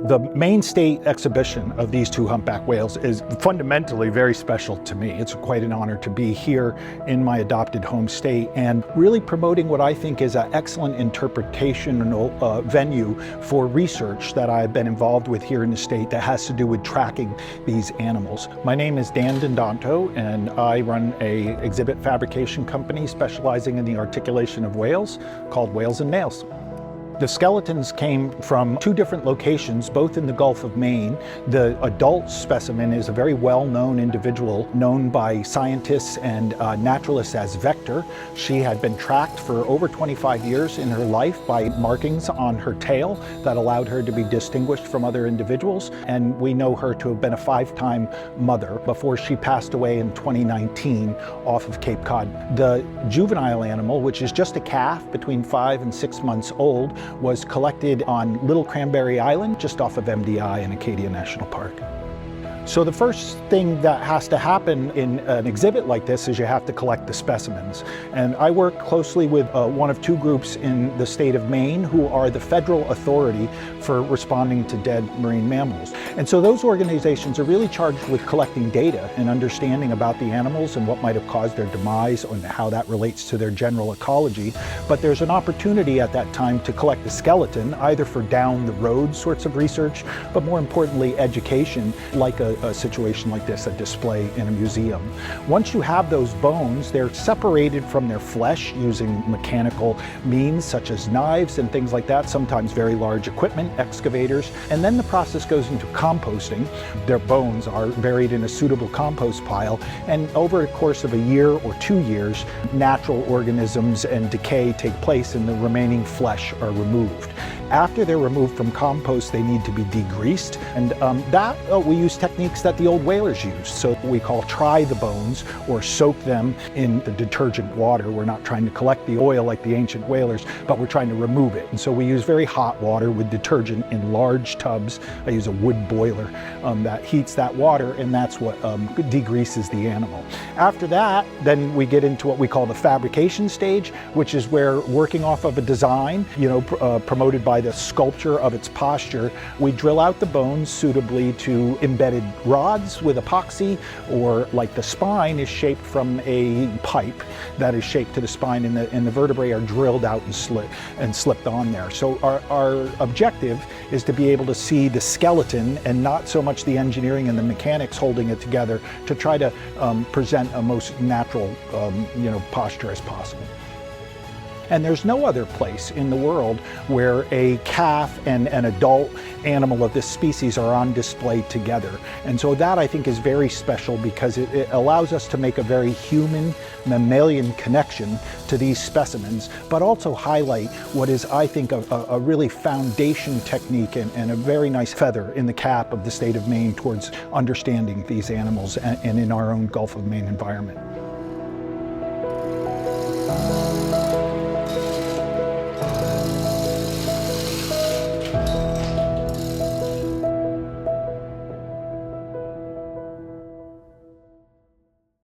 The Maine State exhibition of these two humpback whales is fundamentally very special to me. It's quite an honor to be here in my adopted home state and really promoting what I think is an excellent interpretational venue for research that I've been involved with here in the state that has to do with tracking these animals. My name is Dan D'Indonto and I run a exhibit fabrication company specializing in the articulation of whales called Whales and Nails. The skeletons came from two different locations, both in the Gulf of Maine. The adult specimen is a very well-known individual, known by scientists and naturalists as Vector. She had been tracked for over 25 years in her life by markings on her tail that allowed her to be distinguished from other individuals. And we know her to have been a 5-time mother before she passed away in 2019 off of Cape Cod. The juvenile animal, which is just a calf between 5 and 6 months old, was collected on Little Cranberry Island, just off of MDI in Acadia National Park. So the first thing that has to happen in an exhibit like this is you have to collect the specimens. And I work closely with one of two groups in the state of Maine who are the federal authority for responding to dead marine mammals. And so those organizations are really charged with collecting data and understanding about the animals and what might have caused their demise and how that relates to their general ecology. But there's an opportunity at that time to collect the skeleton, either for down the road sorts of research, but more importantly, education, like a situation like this, a display in a museum. Once you have those bones, they're separated from their flesh using mechanical means such as knives and things like that, sometimes very large equipment, excavators, and then the process goes into composting. Their bones are buried in a suitable compost pile, and over the course of a year or 2 years, natural organisms and decay take place and the remaining flesh are removed. After they're removed from compost, they need to be degreased, and we use techniques that the old whalers used. So we call try the bones or soak them in the detergent water. We're not trying to collect the oil like the ancient whalers, but we're trying to remove it. And so we use very hot water with detergent in large tubs. I use a wood boiler that heats that water, and that's what degreases the animal. After that, then we get into what we call the fabrication stage, which is where, working off of a design, promoted by the sculpture of its posture, we drill out the bones suitably to embedded rods with epoxy, or like the spine is shaped from a pipe that is shaped to the spine, and the vertebrae are drilled out and slipped on there. So our objective is to be able to see the skeleton and not so much the engineering and the mechanics holding it together, to try to present a most natural posture as possible. And there's no other place in the world where a calf and an adult animal of this species are on display together. And so that, I think, is very special because it allows us to make a very human, mammalian connection to these specimens, but also highlight what is, I think, a really foundation technique and a very nice feather in the cap of the state of Maine towards understanding these animals and in our own Gulf of Maine environment.